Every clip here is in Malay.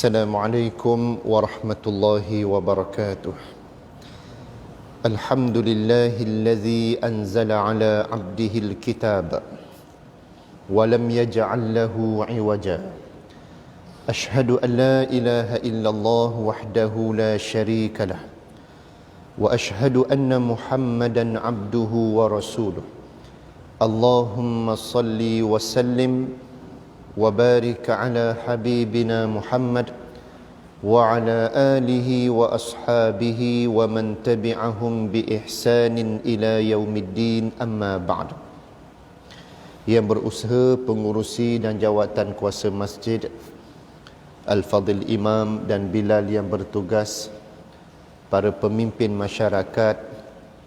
Assalamualaikum warahmatullahi wabarakatuh. Alhamdulillahilladzi anzala ala abdihil kitab wa lam yaj'al lahu 'iwaja. Ashhadu an la ilaha illallah wahdahu la syarika lah wa ashhadu anna Muhammadan abduhu wa rasuluh. Allahumma salli wa sallim wa barik ala habibina Muhammad wa ala alihi wa ashabihi wa man tabi'ahum bi ihsanin ila yaumiddin, amma ba'd. Yang berusaha pengurusi dan jawatan kuasa masjid, Al-Fadhil Imam dan Bilal yang bertugas, para pemimpin masyarakat,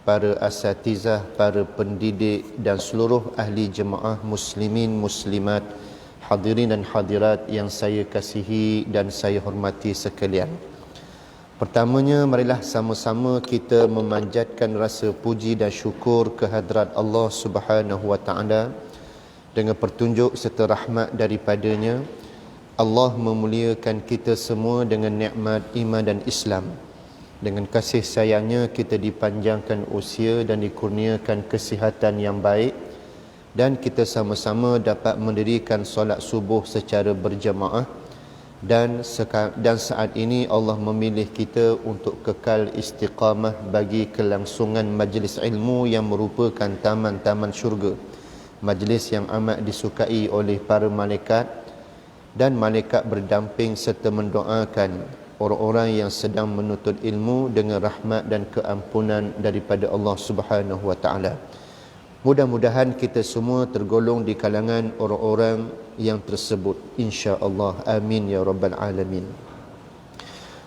para asatizah, para pendidik dan seluruh ahli jemaah muslimin muslimat, hadirin dan hadirat yang saya kasihi dan saya hormati sekalian. Pertamanya, marilah sama-sama kita memanjatkan rasa puji dan syukur kehadrat Allah Subhanahu wa taala. Dengan petunjuk serta rahmat daripadanya, Allah memuliakan kita semua dengan nikmat iman dan Islam. Dengan kasih sayangnya kita dipanjangkan usia dan dikurniakan kesihatan yang baik, dan kita sama-sama dapat mendirikan solat subuh secara berjamaah, dan saat ini Allah memilih kita untuk kekal istiqamah bagi kelangsungan majlis ilmu yang merupakan taman-taman syurga, majlis yang amat disukai oleh para malaikat, dan malaikat berdamping serta mendoakan orang-orang yang sedang menuntut ilmu dengan rahmat dan keampunan daripada Allah Subhanahu wa taala. Mudah-mudahan kita semua tergolong di kalangan orang-orang yang tersebut, insya-Allah. Amin ya rabbal alamin.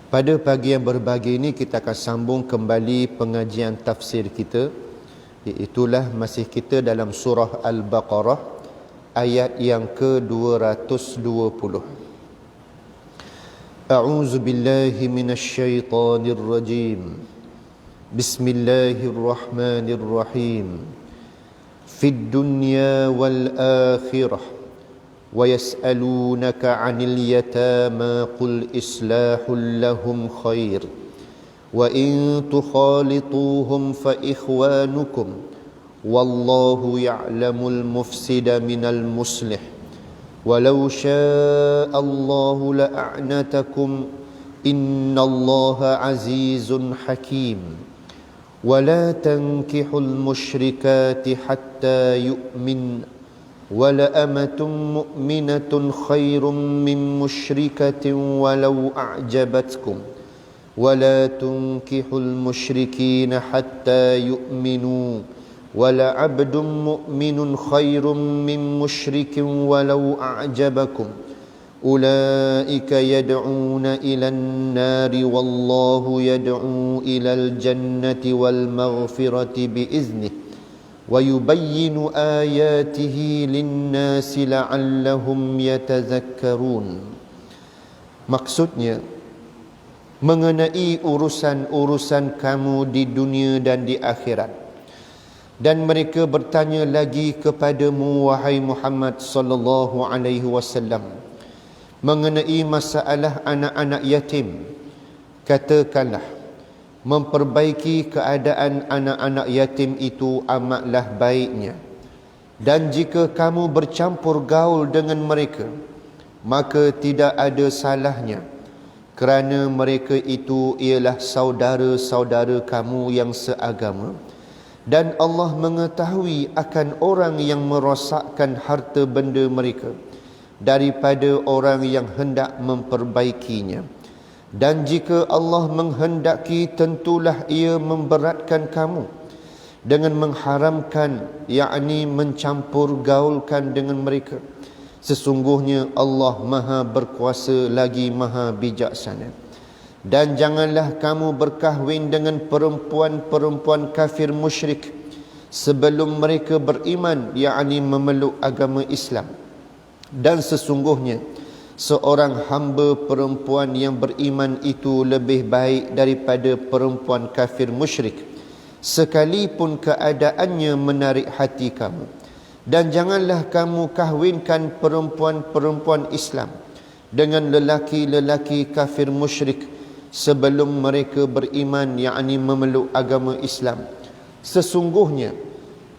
Pada pagi yang berbahagia ini kita akan sambung kembali pengajian tafsir kita, iaitulah masih kita dalam surah Al-Baqarah ayat yang ke-220. A'udzu billahi minasyaitonir rajim. Bismillahirrahmanirrahim. في الدنيا والآخرة ويسألونك عن اليتامى قل إصلاح لهم خير وإن تخالطوهم فإخوانكم والله يعلم المفسد من المصلح ولو شاء الله لأعنتكم إن الله عزيز حكيم ولا تنكحوا المشركات حتى يؤمن ولأمة مؤمنة خير من مشركة ولو أعجبتكم ولا تنكحوا المشركين حتى يؤمنوا ولعبد مؤمن خير من مشرك ولو أعجبكم أولئك يدعون إلى النار والله يدعو إلى الجنة والمغفرة بإذنه ويبين آياته للناس لعلهم يتذكرون. Maksudnya, mengenai urusan-urusan kamu di dunia dan di akhirat. Dan mereka bertanya lagi kepadamu, wahai Muhammad sallallahu alaihi wasallam, mengenai masalah anak-anak yatim. Katakanlah, memperbaiki keadaan anak-anak yatim itu amatlah baiknya. Dan jika kamu bercampur gaul dengan mereka, maka tidak ada salahnya, kerana mereka itu ialah saudara-saudara kamu yang seagama. Dan Allah mengetahui akan orang yang merosakkan harta benda mereka daripada orang yang hendak memperbaikinya. Dan jika Allah menghendaki, tentulah ia memberatkan kamu dengan mengharamkan, yakni mencampur gaulkan dengan mereka. Sesungguhnya Allah Maha berkuasa lagi Maha bijaksana. Dan janganlah kamu berkahwin dengan perempuan-perempuan kafir musyrik sebelum mereka beriman, yakni memeluk agama Islam. Dan sesungguhnya seorang hamba perempuan yang beriman itu lebih baik daripada perempuan kafir musyrik, sekalipun keadaannya menarik hati kamu. Dan janganlah kamu kahwinkan perempuan-perempuan Islam dengan lelaki-lelaki kafir musyrik sebelum mereka beriman, yakni memeluk agama Islam. Sesungguhnya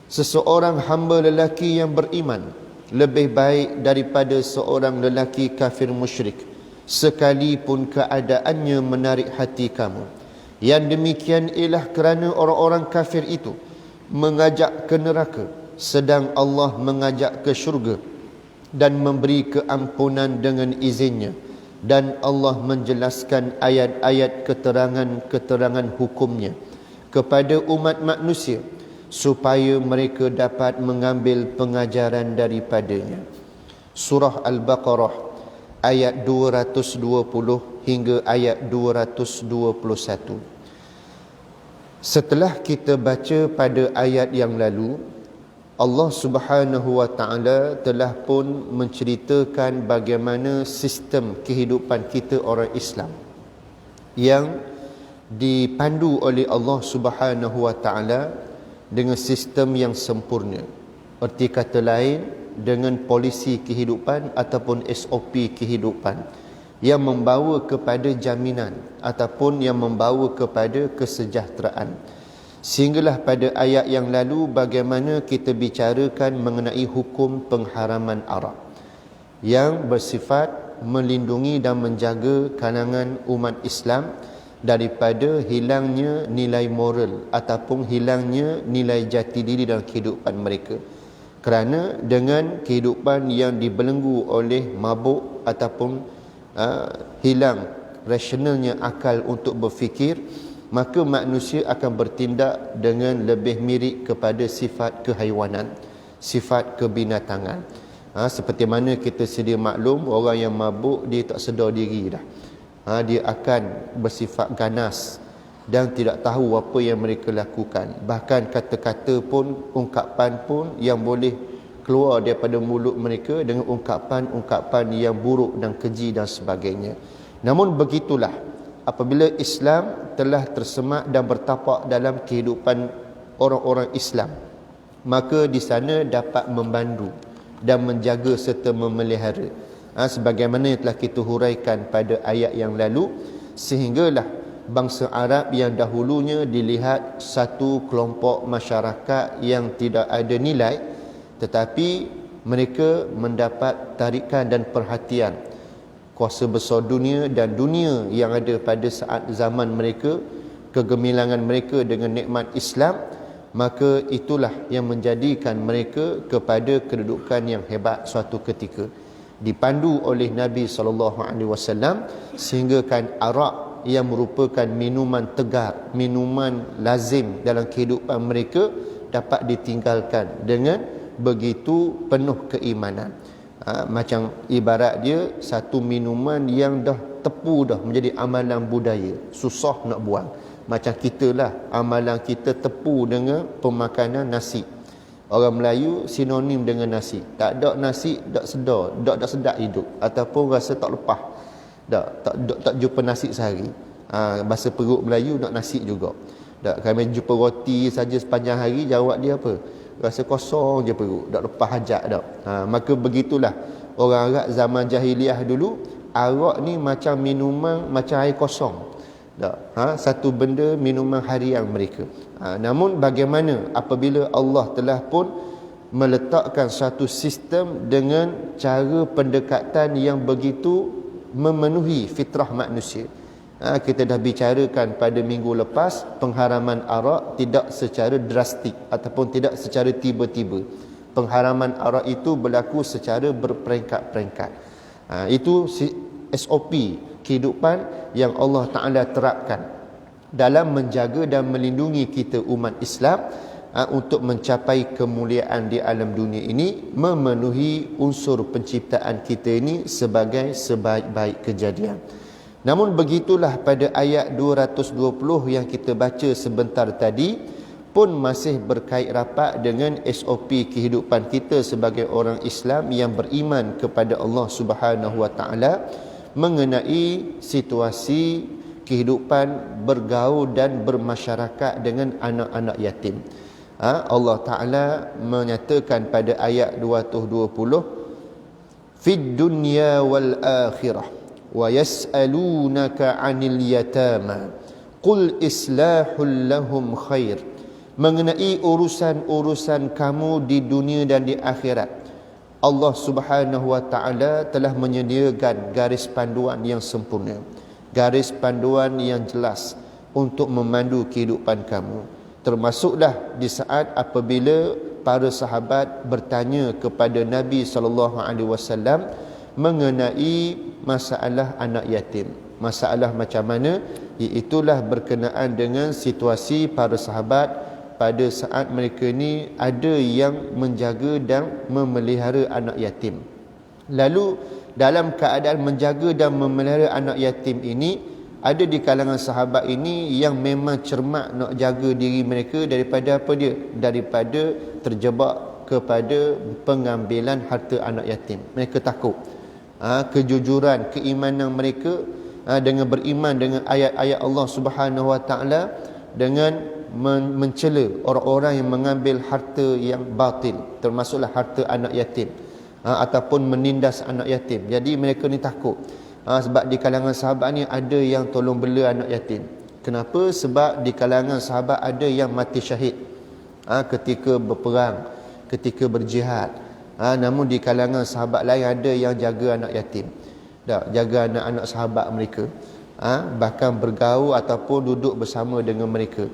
seseorang hamba lelaki yang beriman lebih baik daripada seorang lelaki kafir musyrik, sekalipun keadaannya menarik hati kamu. Yang demikian ialah kerana orang-orang kafir itu mengajak ke neraka, sedang Allah mengajak ke syurga dan memberi keampunan dengan izinnya. Dan Allah menjelaskan ayat-ayat keterangan-keterangan hukumnya kepada umat manusia supaya mereka dapat mengambil pengajaran daripadanya. Surah Al-Baqarah ayat 220 hingga ayat 221. Setelah kita baca pada ayat yang lalu, Allah Subhanahu wa Ta'ala telah pun menceritakan bagaimana sistem kehidupan kita orang Islam yang dipandu oleh Allah Subhanahu wa Ta'ala dengan sistem yang sempurna. Erti kata lain, dengan polisi kehidupan ataupun SOP kehidupan yang membawa kepada jaminan ataupun yang membawa kepada kesejahteraan. Sehinggalah pada ayat yang lalu bagaimana kita bicarakan mengenai hukum pengharaman arak yang bersifat melindungi dan menjaga kalangan umat Islam daripada hilangnya nilai moral ataupun hilangnya nilai jati diri dalam kehidupan mereka. Kerana dengan kehidupan yang dibelenggu oleh mabuk ataupun hilang rasionalnya akal untuk berfikir, maka manusia akan bertindak dengan lebih mirip kepada sifat kehaiwanan, sifat kebinatangan. Seperti mana kita sedia maklum, orang yang mabuk dia tak sedar diri dah. Dia akan bersifat ganas dan tidak tahu apa yang mereka lakukan. Bahkan kata-kata pun, ungkapan pun yang boleh keluar daripada mulut mereka dengan ungkapan-ungkapan yang buruk dan keji dan sebagainya. Namun begitulah, apabila Islam telah tersemak dan bertapak dalam kehidupan orang-orang Islam, maka di sana dapat membantu dan menjaga serta memelihara. Sebagaimana yang telah kita huraikan pada ayat yang lalu, sehinggalah bangsa Arab yang dahulunya dilihat satu kelompok masyarakat yang tidak ada nilai, tetapi mereka mendapat tarikan dan perhatian kuasa besar dunia dan dunia yang ada pada saat zaman mereka, kegemilangan mereka dengan nikmat Islam, maka itulah yang menjadikan mereka kepada kedudukan yang hebat suatu ketika. Dipandu oleh Nabi SAW sehinggakan arak yang merupakan minuman tegar, minuman lazim dalam kehidupan mereka dapat ditinggalkan dengan begitu penuh keimanan. Macam ibarat dia satu minuman yang dah tepu dah menjadi amalan budaya, susah nak buang. Macam kita lah, amalan kita tepu dengan pemakanan nasi. Orang Melayu sinonim dengan nasi. Tak ada nasi, tak sedar, tak sedap hidup ataupun rasa tak lepas. Tak jumpa nasi sehari. Bahasa perut Melayu nak nasi juga. Kami jumpa roti saja sepanjang hari, jawab dia apa? Rasa kosong je perut, tak lepas hajat dak. Maka begitulah orang Arab zaman jahiliah dulu, arak ni macam minuman, macam air kosong. Satu benda minuman harian mereka. Namun bagaimana apabila Allah telah pun meletakkan satu sistem dengan cara pendekatan yang begitu memenuhi fitrah manusia. Kita dah bicarakan pada minggu lepas, pengharaman arak tidak secara drastik ataupun tidak secara tiba-tiba. Pengharaman arak itu berlaku secara berperingkat-peringkat. Itu SOP kehidupan yang Allah Ta'ala terapkan dalam menjaga dan melindungi kita umat Islam untuk mencapai kemuliaan di alam dunia ini, memenuhi unsur penciptaan kita ini sebagai sebaik-baik kejadian. Namun begitulah pada ayat 220 yang kita baca sebentar tadi pun masih berkait rapat dengan SOP kehidupan kita sebagai orang Islam yang beriman kepada Allah Subhanahu wa Ta'ala mengenai situasi kehidupan bergaul dan bermasyarakat dengan anak-anak yatim. Allah Ta'ala menyatakan pada ayat 220, fid dunya wal akhirah wa yas'alunaka 'anil yatama qul islahul lahum khair. Mengenai urusan-urusan kamu di dunia dan di akhirat, Allah Subhanahu wa taala telah menyediakan garis panduan yang sempurna, garis panduan yang jelas untuk memandu kehidupan kamu. Termasuklah di saat apabila para sahabat bertanya kepada Nabi sallallahu alaihi wasallam mengenai masalah anak yatim. Masalah macam mana? Iaitulah berkenaan dengan situasi para sahabat pada saat mereka ni ada yang menjaga dan memelihara anak yatim. Lalu dalam keadaan menjaga dan memelihara anak yatim ini, ada di kalangan sahabat ini yang memang cermat nak jaga diri mereka daripada apa dia? Daripada terjebak kepada pengambilan harta anak yatim. Mereka takut. Kejujuran keimanan mereka dengan beriman dengan ayat-ayat Allah Subhanahu wa taala, dengan mencela orang-orang yang mengambil harta yang batil, termasuklah harta anak yatim, ataupun menindas anak yatim. Jadi mereka ni takut. Sebab di kalangan sahabat ni ada yang tolong bela anak yatim. Kenapa? Sebab di kalangan sahabat ada yang mati syahid ketika berperang, ketika berjihad. Namun di kalangan sahabat lain ada yang jaga anak yatim, jaga anak-anak sahabat mereka, bahkan bergaul ataupun duduk bersama dengan mereka.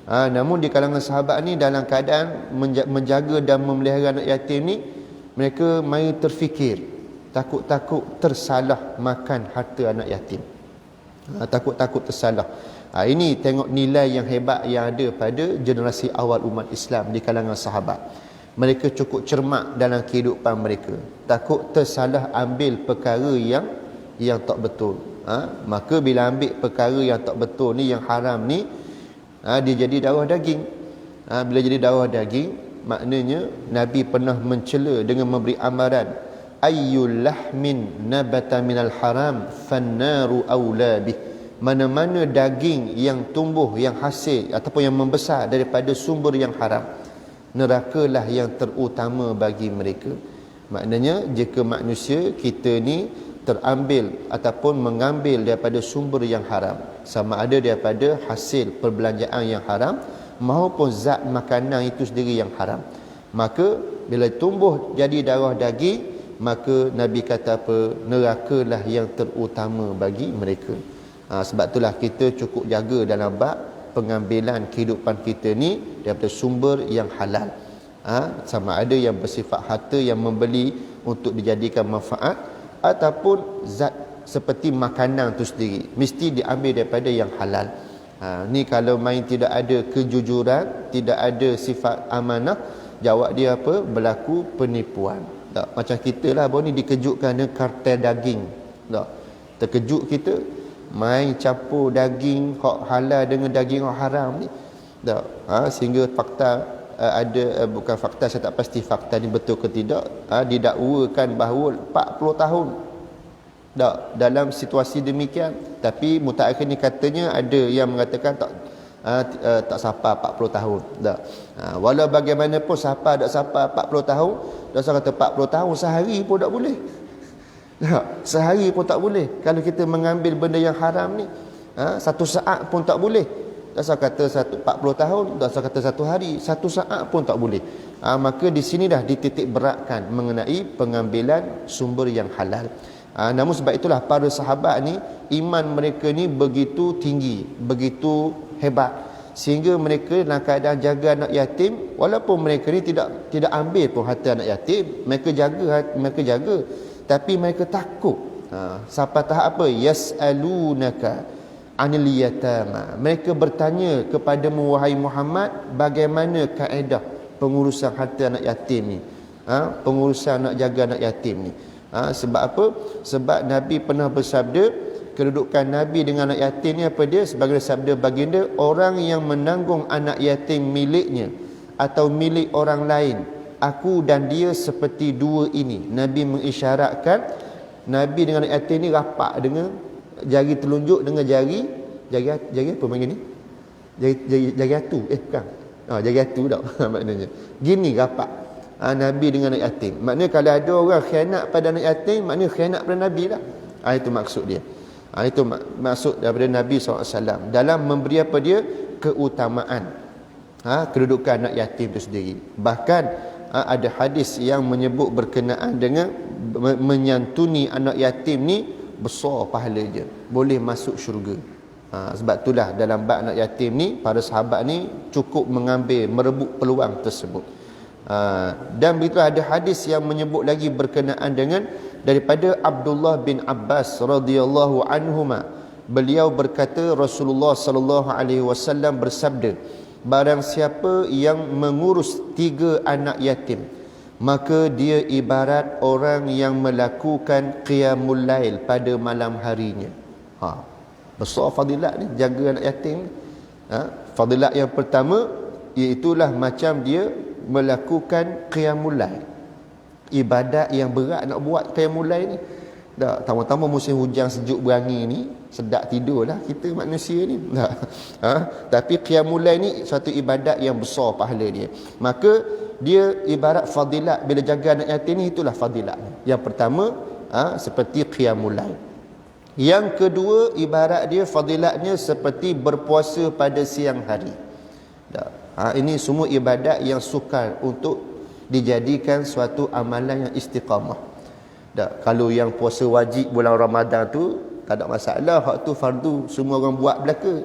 Namun di kalangan sahabat ni dalam keadaan menjaga dan memelihara anak yatim ni, mereka mai terfikir, takut-takut tersalah makan harta anak yatim. Takut-takut tersalah. Ini tengok nilai yang hebat yang ada pada generasi awal umat Islam di kalangan sahabat. Mereka cukup cermat dalam kehidupan mereka, takut tersalah ambil perkara yang tak betul. Maka bila ambil perkara yang tak betul ni, yang haram ni, dia jadi darah daging. Bila jadi darah daging, maknanya Nabi pernah mencela dengan memberi amaran, ayyul lahmin nabata minal haram fannaru awla bih. Mana-mana daging yang tumbuh, yang hasil ataupun yang membesar daripada sumber yang haram, nerakalah yang terutama bagi mereka. Maknanya jika manusia kita ni terambil ataupun mengambil daripada sumber yang haram, sama ada daripada hasil perbelanjaan yang haram maupun zat makanan itu sendiri yang haram, maka bila tumbuh jadi darah daging, maka Nabi kata apa? Nerakalah yang terutama bagi mereka. Sebab itulah kita cukup jaga dalam bab pengambilan kehidupan kita ni daripada sumber yang halal. Sama ada yang bersifat harta yang membeli untuk dijadikan manfaat, ataupun zat seperti makanan tu sendiri mesti diambil daripada yang halal. Ni kalau main tidak ada kejujuran, tidak ada sifat amanah, jawab dia apa? Berlaku penipuan. Tak? Macam kita lah baru ni dikejutkan dengan kartel daging. Tak? Terkejut kita main campur daging hak halal dengan daging hak haram ni. Tak? Sehingga fakta ada, bukan fakta, saya tak pasti fakta ni betul ke tidak, didakwakan bahawa 40 tahun dalam situasi demikian. Tapi mutakhir ni katanya ada yang mengatakan tak sampai 40 tahun. Tak. Walau bagaimanapun siapa tak sampai 40 tahun, dosa kata 40 tahun sehari pun tak boleh. Sehari pun tak boleh. Kalau kita mengambil benda yang haram ni, satu saat pun tak boleh. Dosa kata 40 tahun, dosa kata satu hari, satu saat pun tak boleh. Maka di sini dah dititik beratkan mengenai pengambilan sumber yang halal. Namun sebab itulah para sahabat ni, iman mereka ni begitu tinggi, begitu hebat, sehingga mereka dalam keadaan jaga anak yatim, walaupun mereka ni tidak ambil pun harta anak yatim, mereka jaga, tapi mereka takut. Sampai tahap apa? Yas'alunaka 'anil yatama. Mereka bertanya kepadamu wahai Muhammad, bagaimana kaedah pengurusan harta anak yatim ni? Pengurusan nak jaga anak yatim ni. Sebab apa? Sebab Nabi pernah bersabda, kedudukan Nabi dengan anak yatim ni apa dia? Sebagai sabda baginda, orang yang menanggung anak yatim miliknya atau milik orang lain, aku dan dia seperti dua ini. Nabi mengisyaratkan Nabi dengan anak yatim ni rapat dengan jari telunjuk dengan jari apa panggil ni? Jari atu. Bukan. Jari atu tak maknanya. Gini rapat. Nabi dengan anak yatim. Maknanya kalau ada orang khianat pada anak yatim, maknanya khianat pada Nabi lah. Itu maksud dia. Itu maksud daripada Nabi SAW dalam memberi apa dia? Keutamaan kedudukan anak yatim itu sendiri. Bahkan ada hadis yang menyebut berkenaan dengan menyantuni anak yatim ni besar pahala dia, boleh masuk syurga. Sebab itulah dalam bab anak yatim ni para sahabat ni cukup merebut peluang tersebut. Dan begitu ada hadis yang menyebut lagi berkenaan dengan daripada Abdullah bin Abbas radhiyallahu anhuma. Beliau berkata Rasulullah sallallahu alaihi wasallam bersabda, barang siapa yang mengurus 3 anak yatim, maka dia ibarat orang yang melakukan qiyamul lail pada malam harinya. Besar fadilat ni jaga anak yatim. Fadilat yang pertama iaitulah macam dia melakukan qiyamul lail. Ibadat yang berat nak buat qiyamul lail ni. Tama-tama musim hujan sejuk berangi ni sedap tidurlah kita manusia ni. Tapi qiyamul lail ni satu ibadat yang besar pahala dia. Maka dia ibarat fadilat bila jaga anak yatim ni, itulah fadilat. Yang pertama seperti qiyamul lail. Yang kedua ibarat dia fadilatnya seperti berpuasa pada siang hari. Ini semua ibadat yang sukar untuk dijadikan suatu amalan yang istiqamah. Kalau yang puasa wajib bulan Ramadan tu tak ada masalah, hak tu fardu semua orang buat belaka.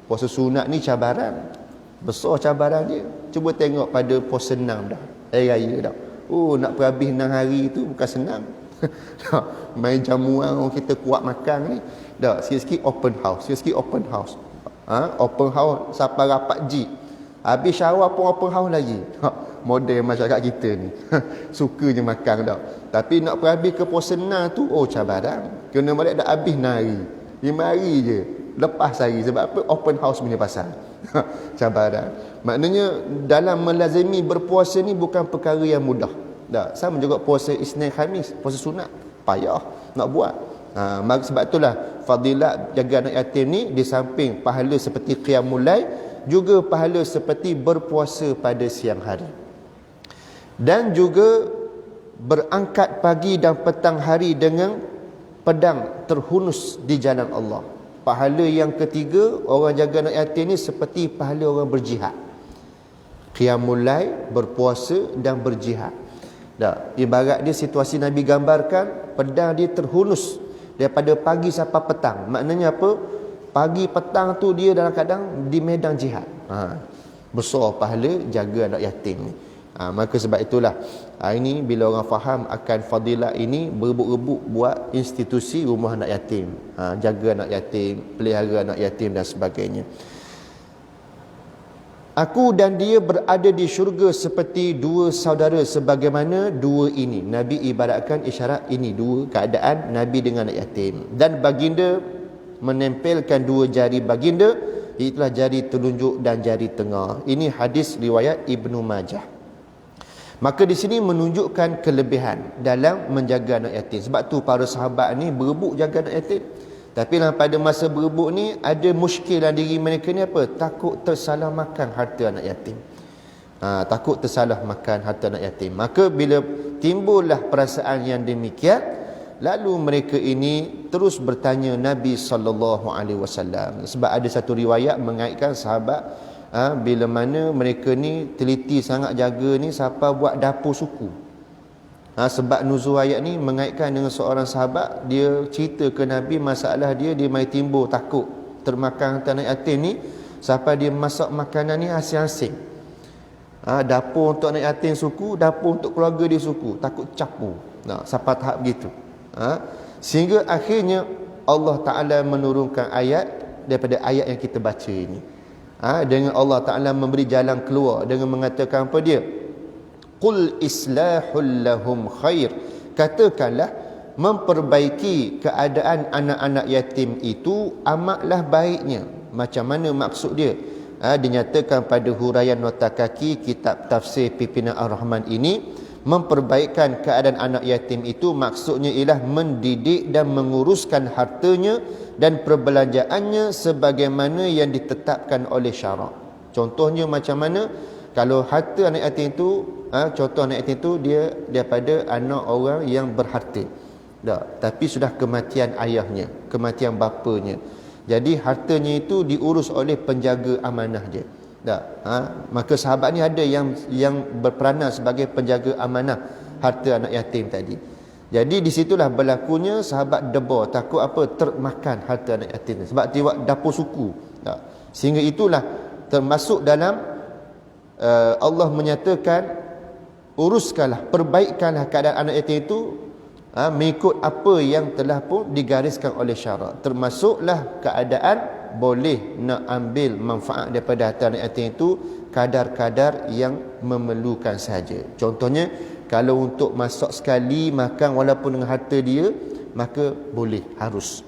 Puasa sunat ni cabaran, besar cabaran dia. Cuba tengok pada puasa 6 dah, raya dah. Nak berhabis 6 hari tu bukan senang. Main jamuan orang kita kuat makan ni. Sikit-sikit open house, sikit-sikit open house. Open house sampai rapat G. Habis syawal pun open house lagi. Model masyarakat kita ni. Suka je makan dah. Tapi nak perhabis ke puasa 6 tu cabaran. Kena balik dah habis 6 hari. 5 hari je lepas hari. Sebab apa? Open house punya pasal. Cabaran. Maknanya dalam melazimi berpuasa ni bukan perkara yang mudah. Sama juga puasa Isnin Khamis, puasa sunat, payah nak buat. Sebab itulah fadilat jaga anak yatim ni di samping pahala seperti qiyamul lail, juga pahala seperti berpuasa pada siang hari. Dan juga berangkat pagi dan petang hari dengan pedang terhunus di jalan Allah. Pahala yang ketiga, orang jaga anak yatim ni seperti pahala orang berjihad. Qiyamul lail, berpuasa dan berjihad. Ibarat dia situasi Nabi gambarkan, pedang dia terhunus daripada pagi sampai petang. Maknanya apa? Pagi petang tu dia dalam kadang di medan jihad. Besar pahala jaga anak yatim ni. Maka sebab itulah ini bila orang faham akan fadilat ini, berebut-rebut buat institusi rumah anak yatim, jaga anak yatim, pelihara anak yatim dan sebagainya. Aku dan dia berada di syurga seperti 2 saudara, sebagaimana 2 ini. Nabi ibaratkan isyarat ini 2 keadaan Nabi dengan anak yatim. Dan baginda menempelkan 2 jari baginda, itulah jari telunjuk dan jari tengah. Ini hadis riwayat Ibnu Majah. Maka di sini menunjukkan kelebihan dalam menjaga anak yatim. Sebab tu para sahabat ni berebut jaga anak yatim. Tapi pada masa berebut ni ada muskil dalam diri mereka ni apa? Takut tersalah makan harta anak yatim. Takut tersalah makan harta anak yatim. Maka bila timbullah perasaan yang demikian, lalu mereka ini terus bertanya Nabi SAW. Sebab ada satu riwayat mengaitkan sahabat bila mana mereka ni teliti sangat jaga ni siapa buat dapur suku. Sebab nuzul ayat ni mengaitkan dengan seorang sahabat, dia cerita ke Nabi masalah dia mai timbul takut termakan harta anak yatim ni, sampai dia masak makanan ni asing-asing. Dapur untuk anak yatim suku, dapur untuk keluarga dia suku, takut campur. Sampai tahap begitu. Sehingga akhirnya Allah Ta'ala menurunkan ayat daripada ayat yang kita baca ini. Dengan Allah Ta'ala memberi jalan keluar dengan mengatakan apa dia? Qul islahul lahum khair. Katakanlah memperbaiki keadaan anak-anak yatim itu amatlah baiknya. Macam mana maksud dia? Dinyatakan pada huraian nota kaki kitab tafsir Pimpinan Ar-Rahman ini, memperbaikkan keadaan anak yatim itu maksudnya ialah mendidik dan menguruskan hartanya dan perbelanjaannya sebagaimana yang ditetapkan oleh syarak. Contohnya macam mana? Kalau harta anak yatim itu contoh anak yatim tu dia daripada anak orang yang berharta. Tak, tapi sudah kematian ayahnya, kematian bapanya. Jadi hartanya itu diurus oleh penjaga amanah dia. Tak, maka sahabat ni ada yang berperanan sebagai penjaga amanah harta anak yatim tadi. Jadi di situlah berlakunya sahabat debar, takut apa, termakan harta anak yatim sebab tiwak dapur suku. Tak, sehingga itulah termasuk dalam Allah menyatakan uruskanlah, perbaikkanlah keadaan anak yatim itu mengikut apa yang telah pun digariskan oleh syarak. Termasuklah keadaan boleh nak ambil manfaat daripada harta anak yatim itu kadar-kadar yang memerlukan saja. Contohnya kalau untuk masak sekali makan walaupun dengan harta dia, maka boleh, harus.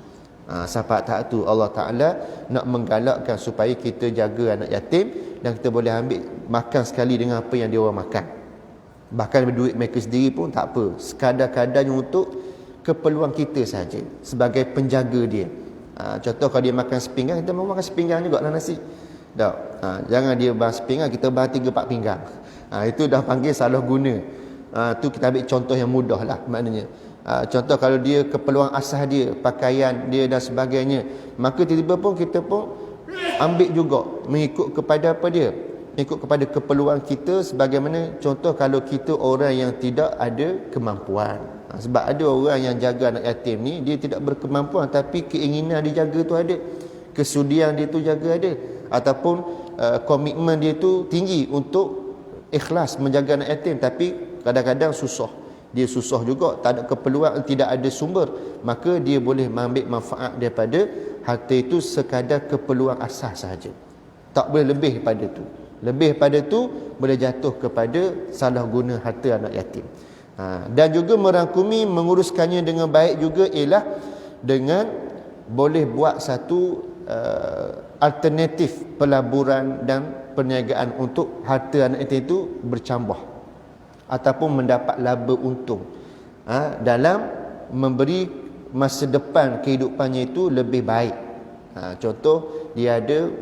Sampai tahap tu Allah Ta'ala nak menggalakkan supaya kita jaga anak yatim dan kita boleh ambil makan sekali dengan apa yang dia orang makan. Bahkan duit mereka sendiri pun tak apa, sekadar-kadarnya untuk keperluan kita saja sebagai penjaga dia. Contoh kalau dia makan sepinggan, kita mau makan sepinggan juga lah nasi. Tak, jangan dia bahas sepinggan, kita bahas 3-4 pinggang. Itu dah panggil salah guna. Tu kita ambil contoh yang mudah lah maknanya. Contoh kalau dia keperluan asas dia, pakaian dia dan sebagainya, maka tiba-tiba pun kita pun ambil juga mengikut kepada apa dia, mengikut kepada keperluan kita. Sebagaimana contoh kalau kita orang yang tidak ada kemampuan, sebab ada orang yang jaga anak yatim ni dia tidak berkemampuan tapi keinginan dia jaga tu ada, kesudian dia tu jaga ada, ataupun komitmen dia tu tinggi untuk ikhlas menjaga anak yatim, tapi kadang-kadang susah. Dia susah juga, tak ada keperluan, tidak ada sumber, maka dia boleh mengambil manfaat daripada harta itu sekadar keperluan asas sahaja. Tak boleh lebih pada tu. Lebih pada tu boleh jatuh kepada salah guna harta anak yatim. Dan juga merangkumi menguruskannya dengan baik juga ialah dengan boleh buat satu alternatif pelaburan dan perniagaan untuk harta anak yatim itu bercambah ataupun mendapat laba untung dalam memberi masa depan kehidupannya itu lebih baik. Contoh dia ada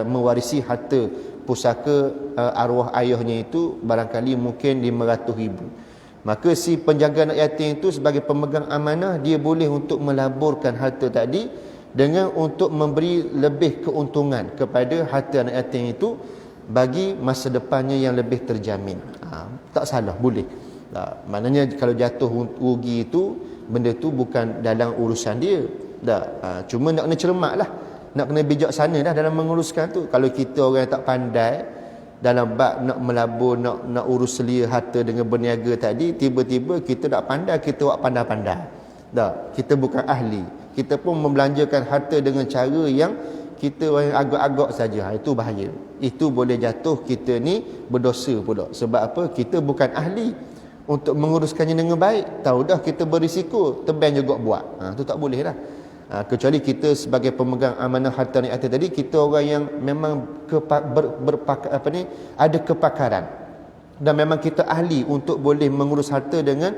mewarisi harta pusaka arwah ayahnya itu barangkali mungkin 500,000. Maka si penjaga anak yatim itu sebagai pemegang amanah, dia boleh untuk melaburkan harta tadi dengan untuk memberi lebih keuntungan kepada harta anak yatim itu bagi masa depannya yang lebih terjamin. Tak salah, boleh. Maknanya kalau jatuh rugi itu, benda tu bukan dalam urusan dia. Cuma nak kena cermat lah, nak kena bijaksana lah dalam menguruskan tu. Kalau kita orang yang tak pandai dalam bab nak melabur, nak urus selia harta dengan berniaga tadi, tiba-tiba kita tak pandai, kita buat pandai-pandai. Kita bukan ahli, kita pun membelanjakan harta dengan cara yang kita orang agak-agak saja. Itu bahaya. Itu boleh jatuh kita ni berdosa pula. Sebab apa? Kita bukan ahli untuk menguruskannya dengan baik. Tahu dah kita berisiko, tebang juga buat. Itu tak boleh lah. Kecuali kita sebagai pemegang amanah harta anak yatim tadi, kita orang yang memang ada kepakaran dan memang kita ahli untuk boleh mengurus harta dengan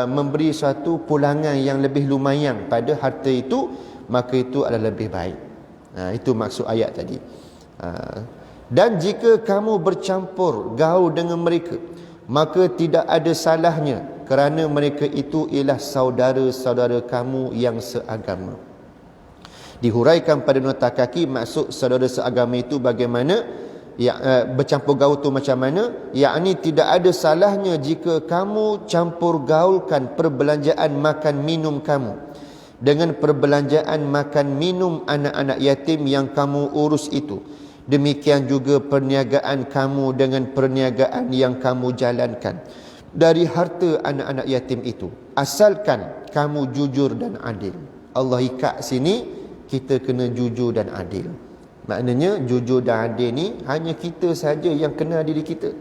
memberi suatu pulangan yang lebih lumayan pada harta itu, maka itu adalah lebih baik. Itu maksud ayat tadi. Dan jika kamu bercampur gaul dengan mereka, maka tidak ada salahnya, kerana mereka itu ialah saudara-saudara kamu yang seagama. Dihuraikan pada nota kaki maksud saudara seagama itu bagaimana, bercampur gaul tu macam mana, yakni tidak ada salahnya jika kamu campur gaulkan perbelanjaan makan minum kamu dengan perbelanjaan makan minum anak-anak yatim yang kamu urus itu. Demikian juga perniagaan kamu dengan perniagaan yang kamu jalankan dari harta anak-anak yatim itu, asalkan kamu jujur dan adil. Allah ikat sini, kita kena jujur dan adil. Maknanya jujur dan adil ni hanya kita saja yang kenal diri kita.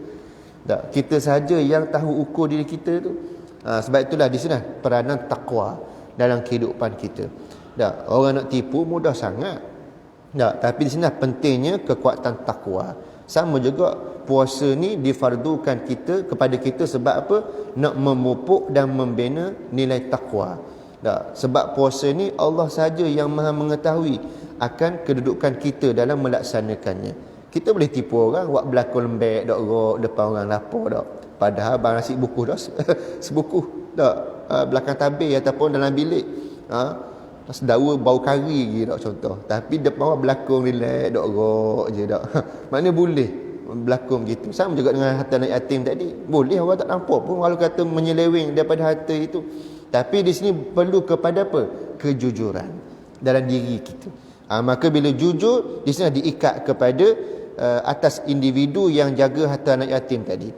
Tak, kita saja yang tahu ukur diri kita tu. Sebab itulah di sini peranan takwa dalam kehidupan kita. Tak, orang nak tipu mudah sangat. Tak, tapi di sini pentingnya kekuatan takwa. Sama juga puasa ni difardukan kepada kita sebab apa? Nak memupuk dan membina nilai takwa. Tak, sebab puasa ni Allah saja yang Maha mengetahui akan kedudukan kita dalam melaksanakannya. Kita boleh tipu orang buat berlakon lembek dok rok depan orang lapar dok. Padahal abang nasi buku dah sebuku dok, belakang tabir ataupun dalam bilik. Sedawa bau kari lagi dok contoh. Tapi depan orang berlakon relax dok rok je dok. Mana boleh berlakon gitu. Sama juga dengan harta anak yatim tadi. Boleh orang tak nampak pun kalau kata menyeleweng daripada harta itu. Tapi di sini perlu kepada apa? Kejujuran dalam diri kita. Maka bila jujur di sini diikat kepada atas individu yang jaga harta anak yatim tadi.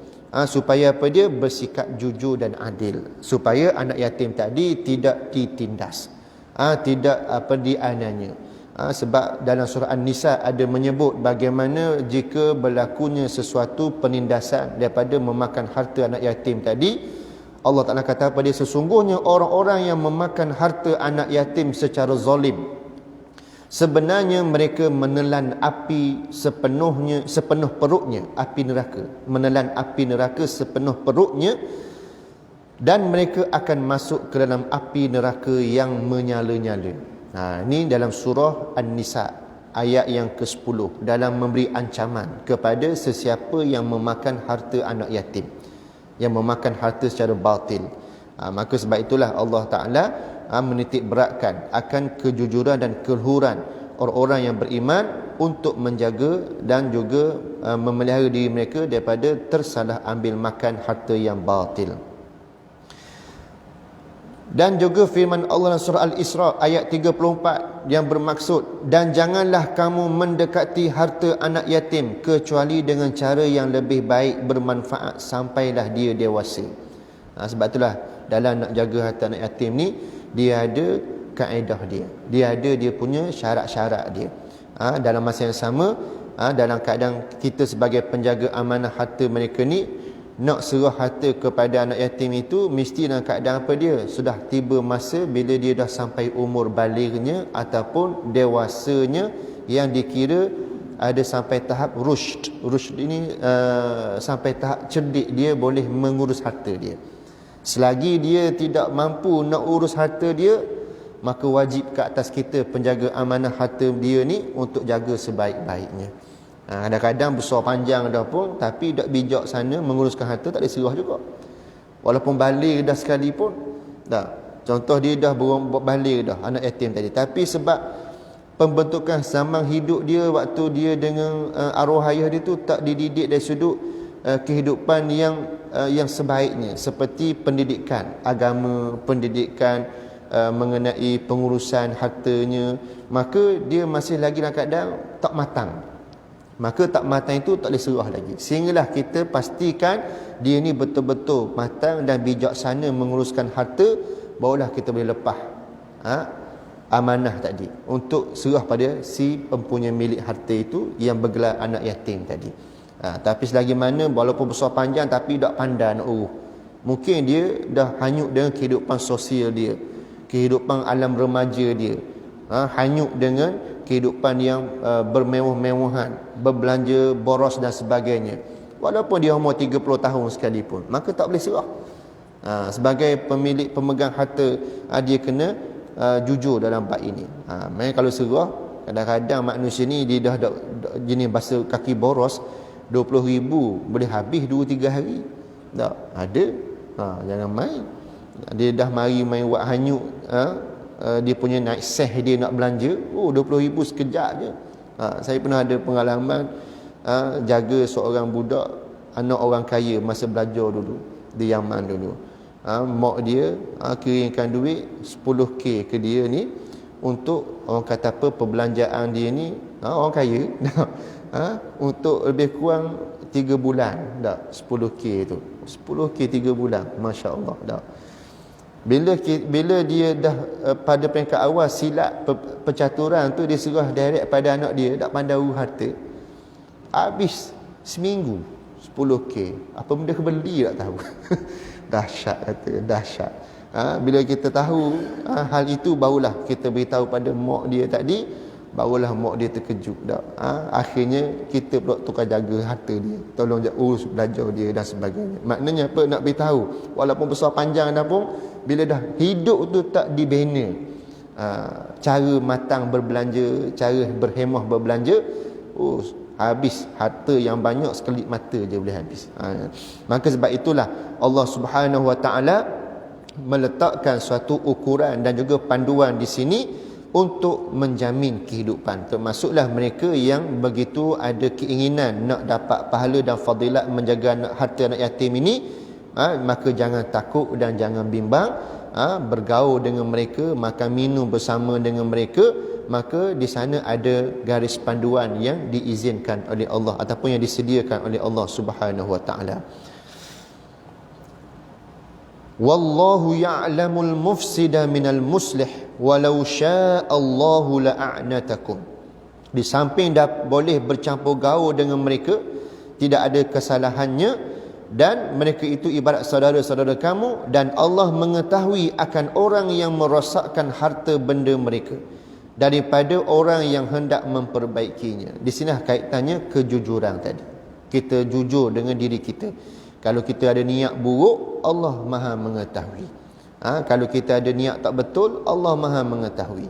Supaya apa dia? Bersikap jujur dan adil. Supaya anak yatim tadi tidak ditindas. Tidak dianiaya. Sebab dalam surah An-Nisa ada menyebut bagaimana jika berlakunya sesuatu penindasan daripada memakan harta anak yatim tadi, Allah Ta'ala kata pada dia, sesungguhnya orang-orang yang memakan harta anak yatim secara zalim, sebenarnya mereka menelan api sepenuh perutnya, api neraka, menelan api neraka sepenuh perutnya, dan mereka akan masuk ke dalam api neraka yang menyala-nyala. Ini dalam surah An-Nisa ayat yang ke-10, dalam memberi ancaman kepada sesiapa yang memakan harta anak yatim, yang memakan harta secara batil. Maka sebab itulah Allah Ta'ala menitik beratkan akan kejujuran dan keluhuran orang-orang yang beriman untuk menjaga dan juga memelihara diri mereka daripada tersalah ambil makan harta yang batil. Dan juga firman Allah dalam surah Al-Isra ayat 34 yang bermaksud, dan janganlah kamu mendekati harta anak yatim kecuali dengan cara yang lebih baik bermanfaat sampailah dia dewasa. Sebab itulah dalam nak jaga harta anak yatim ni, dia ada kaedah dia. Dia ada dia punya syarat-syarat dia. Dalam masa yang sama, dalam keadaan kita sebagai penjaga amanah harta mereka ni, nak serah harta kepada anak yatim itu mesti dalam keadaan apa dia? Sudah tiba masa bila dia dah sampai umur balighnya ataupun dewasanya yang dikira ada sampai tahap rushd. Rushd ini sampai tahap cerdik, dia boleh mengurus harta dia. Selagi dia tidak mampu nak urus harta dia, maka wajib ke atas kita penjaga amanah harta dia ni untuk jaga sebaik-baiknya. Kadang-kadang besar panjang dah pun, tapi tak bijak sana menguruskan harta, tak boleh serah juga. Walaupun balik dah sekalipun dah. Contoh dia dah balik dah anak yatim tadi, tapi sebab pembentukan zaman hidup dia waktu dia dengan arwah ayah dia tu tak dididik dari sudut kehidupan yang sebaiknya, seperti pendidikan agama, pendidikan mengenai pengurusan hartanya, maka dia masih lagi dalam keadaan tak matang. Maka tak matang itu tak boleh serah lagi. Sehinggalah kita pastikan dia ni betul-betul matang dan bijaksana menguruskan harta, barulah kita boleh lepas amanah tadi untuk serah pada si mempunyai milik harta itu yang bergelar anak yatim tadi. Tapi selagi mana walaupun besar panjang tapi tak pandai nak urus, mungkin dia dah hanyut dengan kehidupan sosial dia, kehidupan alam remaja dia, hanyut dengan kehidupan yang bermewah-mewahan, berbelanja boros dan sebagainya, walaupun dia umur 30 tahun sekalipun, maka tak boleh serah. Sebagai pemilik pemegang harta, dia kena jujur dalam bab ini. Main kalau serah, kadang-kadang manusia ni dia dah jenis basuh kaki boros 20,000 boleh habis 2-3 hari. Tak ada. Jangan main. Dia dah mari main buat hanyut, dia punya naik seh dia nak belanja, 20,000 sekejap je. Saya pernah ada pengalaman jaga seorang budak anak orang kaya masa belajar dulu di Yaman dulu. Mak dia kirimkan duit 10k ke dia ni untuk orang kata apa perbelanjaan dia ni, orang kaya untuk lebih kurang 3 bulan dah 10k tu. 10k 3 bulan, masya-Allah dah. Bila dia dah pada peringkat awal silap percaturan tu, dia serah direct pada anak dia, tak pandai urus harta. Habis seminggu 10k. Apa benda kebeli tak tahu. Dahsyat kata, dahsyat. Bila kita tahu hal itu, barulah kita beritahu pada mak dia tadi, barulah mak dia terkejut dah. Akhirnya kita pula tukar jaga harta dia, tolong urus belajar dia dan sebagainya. Maknanya apa, nak beritahu walaupun besar panjang dah pun, bila dah hidup tu tak dibina, cara matang berbelanja, cara berhemah berbelanja, habis. Harta yang banyak sekelip mata je boleh habis. Maka sebab itulah Allah Subhanahu Wa Taala meletakkan suatu ukuran dan juga panduan di sini untuk menjamin kehidupan. Termasuklah mereka yang begitu ada keinginan nak dapat pahala dan fadilat menjaga harta anak yatim ini, maka jangan takut dan jangan bimbang, bergaul dengan mereka, makan minum bersama dengan mereka. Maka di sana ada garis panduan yang diizinkan oleh Allah ataupun yang disediakan oleh Allah Subhanahu Wa Taala. Wallahu ya'lamul mufsida minal muslih walau sya'allahu la'anatakum. Di samping boleh bercampur gaul dengan mereka, tidak ada kesalahannya, dan mereka itu ibarat saudara-saudara kamu, dan Allah mengetahui akan orang yang merosakkan harta benda mereka daripada orang yang hendak memperbaikinya. Di sini kaitannya kejujuran tadi. Kita jujur dengan diri kita. Kalau kita ada niat buruk, Allah Maha mengetahui. Kalau kita ada niat tak betul, Allah Maha mengetahui.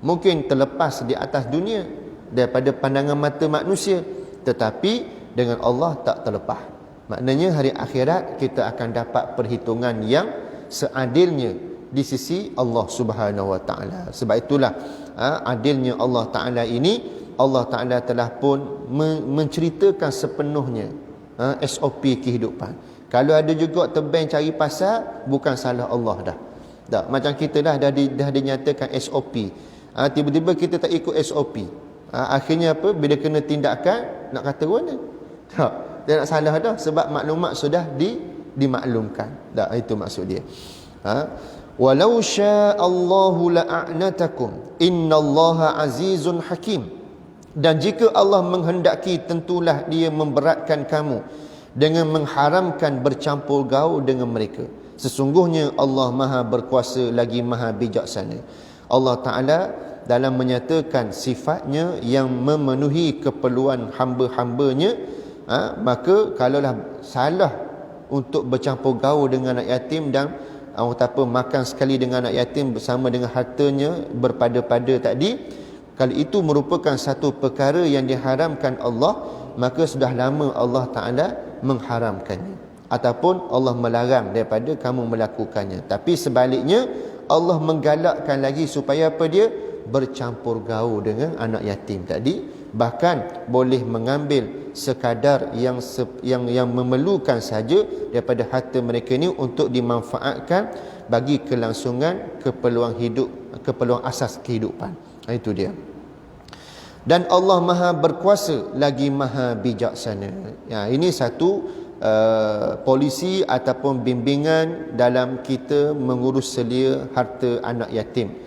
Mungkin terlepas di atas dunia daripada pandangan mata manusia, tetapi dengan Allah tak terlepas. Maknanya hari akhirat kita akan dapat perhitungan yang seadilnya di sisi Allah Subhanahu Wa Taala. Sebab itulah adilnya Allah Taala ini, Allah Taala telah pun menceritakan sepenuhnya SOP kehidupan. Kalau ada juga tebang cari pasal, bukan salah Allah dah. Macam kita dah dinyatakan SOP. Tiba-tiba kita tak ikut SOP. Akhirnya apa? Bila kena tindakan, nak kata mana? Dia nak salah dah sebab maklumat sudah dimaklumkan. Itu maksud dia. Walau sya'allahu la'anatakum innallaha azizun hakim. Dan jika Allah menghendaki, tentulah dia memberatkan kamu dengan mengharamkan bercampur gaul dengan mereka. Sesungguhnya Allah Maha berkuasa lagi Maha bijaksana. Allah Ta'ala dalam menyatakan sifatnya yang memenuhi keperluan hamba-hambanya, maka kalaulah salah untuk bercampur gaul dengan anak yatim dan makan sekali dengan anak yatim bersama dengan hartanya berpada-pada tadi, kalau itu merupakan satu perkara yang diharamkan Allah, maka sudah lama Allah Ta'ala mengharamkannya, ataupun Allah melarang daripada kamu melakukannya. Tapi sebaliknya Allah menggalakkan lagi supaya apa dia? Bercampur gaul dengan anak yatim tadi. Bahkan boleh mengambil sekadar yang memerlukan saja daripada harta mereka ini untuk dimanfaatkan bagi kelangsungan keperluan hidup, keperluan asas kehidupan. Itu dia. Dan Allah Maha berkuasa lagi Maha bijaksana. Ini satu polisi ataupun bimbingan dalam kita mengurus selia harta anak yatim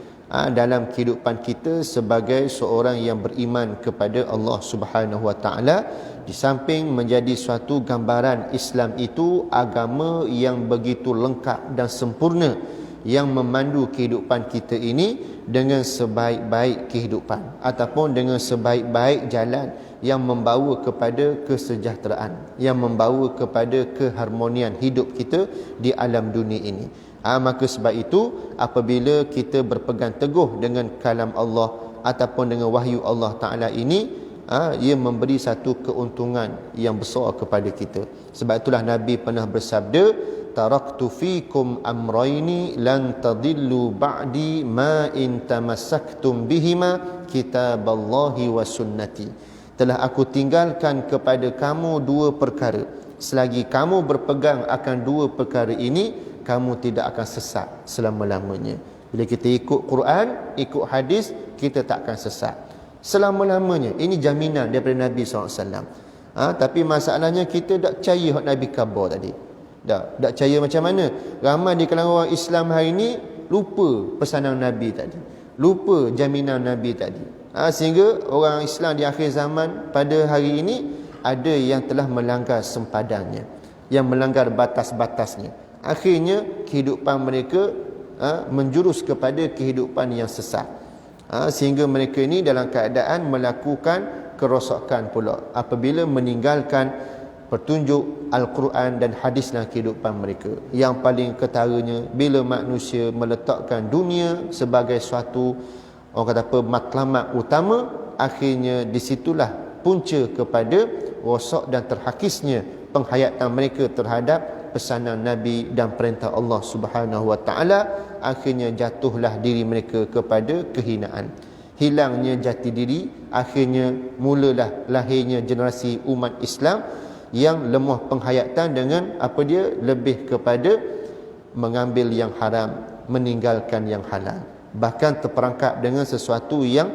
dalam kehidupan kita sebagai seorang yang beriman kepada Allah Subhanahu Wa Taala. Di samping menjadi suatu gambaran Islam itu agama yang begitu lengkap dan sempurna, yang memandu kehidupan kita ini dengan sebaik-baik kehidupan ataupun dengan sebaik-baik jalan yang membawa kepada kesejahteraan, yang membawa kepada keharmonian hidup kita di alam dunia ini. Maka sebab itu apabila kita berpegang teguh dengan kalam Allah ataupun dengan wahyu Allah Ta'ala ini, ia memberi satu keuntungan yang besar kepada kita. Sebab itulah Nabi pernah bersabda, taraktu fikum amrayni lan tadillu ba'di ma in tamassaktum bihima kitaballahi wa sunnati. Telah aku tinggalkan kepada kamu dua perkara. Selagi kamu berpegang akan dua perkara ini, kamu tidak akan sesat selama-lamanya. Bila kita ikut Quran, ikut hadis, kita tak akan sesat selama-lamanya. Ini jaminan daripada Nabi SAW. Tapi masalahnya kita tak percaya hak Nabi khabar tadi. Tak percaya macam mana? Ramai di kalangan orang Islam hari ini lupa pesanan Nabi tadi, lupa jaminan Nabi tadi. Sehingga orang Islam di akhir zaman pada hari ini ada yang telah melanggar sempadannya, yang melanggar batas-batasnya. Akhirnya kehidupan mereka menjurus kepada kehidupan yang sesat, sehingga mereka ini dalam keadaan melakukan kerosakan pula apabila meninggalkan petunjuk Al-Quran dan hadis dalam kehidupan mereka. Yang paling ketaranya, bila manusia meletakkan dunia sebagai suatu, orang kata apa, matlamat utama, akhirnya disitulah punca kepada rosak dan terhakisnya penghayatan mereka terhadap pesanan Nabi dan perintah Allah Subhanahu wa taala. Akhirnya jatuhlah diri mereka kepada kehinaan, hilangnya jati diri. Akhirnya mulalah lahirnya generasi umat Islam yang lemah penghayatan dengan apa dia, lebih kepada mengambil yang haram, meninggalkan yang halal, bahkan terperangkap dengan sesuatu yang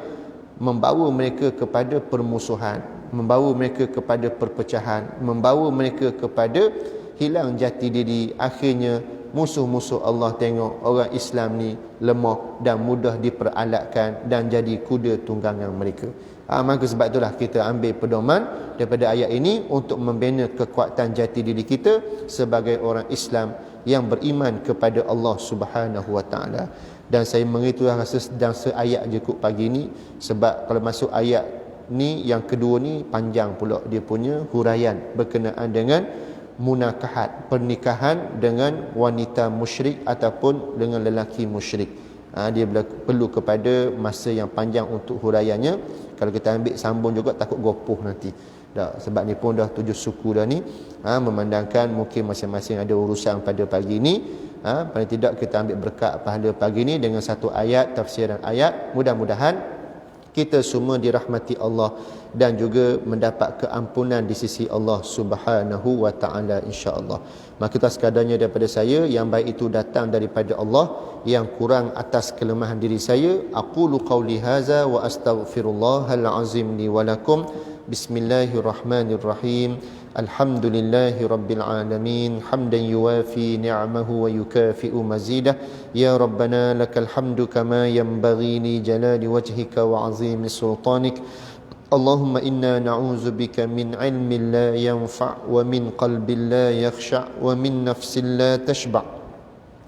membawa mereka kepada permusuhan, membawa mereka kepada perpecahan, membawa mereka kepada hilang jati diri. Akhirnya musuh-musuh Allah tengok orang Islam ni lemah dan mudah diperalatkan dan jadi kuda tunggangan mereka. Maka sebab itulah kita ambil pedoman daripada ayat ini untuk membina kekuatan jati diri kita sebagai orang Islam yang beriman kepada Allah Subhanahu wa taala. Dan saya mengitulah rasa sedang seayat je kot pagi ni, sebab kalau masuk ayat ni yang kedua ni panjang pula dia punya huraian berkenaan dengan munakahat, pernikahan dengan wanita musyrik ataupun dengan lelaki musyrik. Dia perlu kepada masa yang panjang untuk huraiannya. Kalau kita ambil sambung juga takut gopoh nanti. Sebab ni pun dah 7 suku dah ni. Memandangkan mungkin masing-masing ada urusan pada pagi ni. Paling tidak kita ambil berkat pahala pagi ni dengan satu ayat, tafsiran ayat. Mudah-mudahan kita semua dirahmati Allah dan juga mendapat keampunan di sisi Allah Subhanahu wa taala, insya-Allah. Maka itu sekadarnya daripada saya, yang baik itu datang daripada Allah, yang kurang atas kelemahan diri saya. Aqulu qauli hadza wa astaghfirullahal azim li wa lakum. Bismillahirrahmanirrahim. Alhamdulillahi rabbil alamin, hamdan yuwafi ni'amahu wa yukafi'u mazidah. Ya Rabbana lakal hamdu kama yanbaghi li jalali wajhika wa azimi sultanik. Allahumma inna na'udzu bika min ilmin la yanfa' wa min qalbin la yakhsha' wa min nafsin la tashba'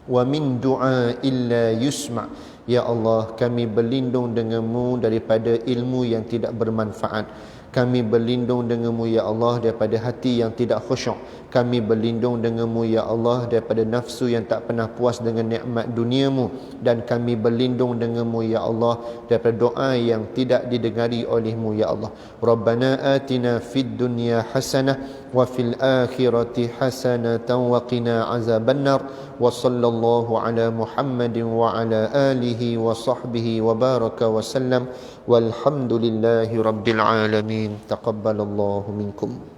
wa min du'a'in la yusma'. Ya Allah, kami berlindung denganmu daripada ilmu yang tidak bermanfaat. Kami berlindung denganmu ya Allah daripada hati yang tidak khusyuk. Kami berlindung denganmu ya Allah daripada nafsu yang tak pernah puas dengan nikmat duniamu. Dan kami berlindung denganmu ya Allah daripada doa yang tidak didengari olehmu ya Allah. Rabbana atina fid dunya hasanah wa fil akhirati hasanatan wa qina azabannar. Wa sallallahu ala Muhammadin wa ala alihi wa sahbihi wa baraka wa sallam. Walhamdulillahi rabbil alamin. Taqabbalallahu minkum.